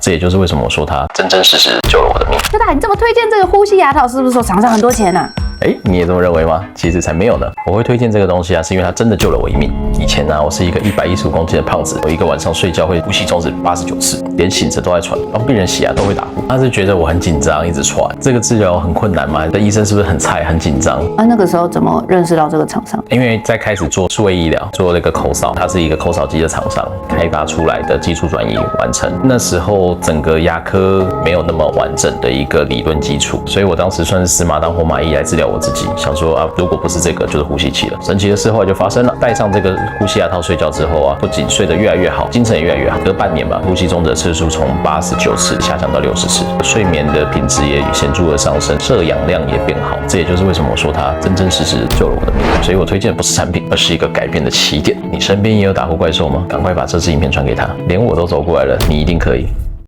这也就是为什么我说它真真实实救了我的命。柯达，你这么推荐这个呼吸牙套，是不是说厂商很多钱啊？你也这么认为吗？其实才没有呢。我会推荐这个东西啊，是因为它真的救了我一命。以前呢，我是一个115公斤的胖子，我一个晚上睡觉会呼吸中止89次，连醒着都在喘，帮病人洗牙都会打呼。他是觉得我很紧张，一直喘。这个治疗很困难吗？医生是不是很菜、很紧张？那个时候怎么认识到这个厂商？因为在开始做数位医疗，做那个口扫，它是一个口扫机的厂商开发出来的技术转移完成。那时候整个牙科没有那么完整的一个理论基础，所以我当时算是死马当活马医来治疗我自己，想说啊，如果不是这个，就是呼吸器了。神奇的事后来就发生了，戴上这个呼吸牙套睡觉之后啊，不仅睡得越来越好，精神也越来越好。隔半年吧，呼吸中的次数从89次下降到60次，睡眠的品质也显著的上升，摄氧量也变好。这也就是为什么我说它真真实实救了我的命。所以我推荐的不是产品，而是一个改变的起点。你身边也有打呼怪兽吗？赶快把这支影片传给他，连我都走过来了，你一定可以。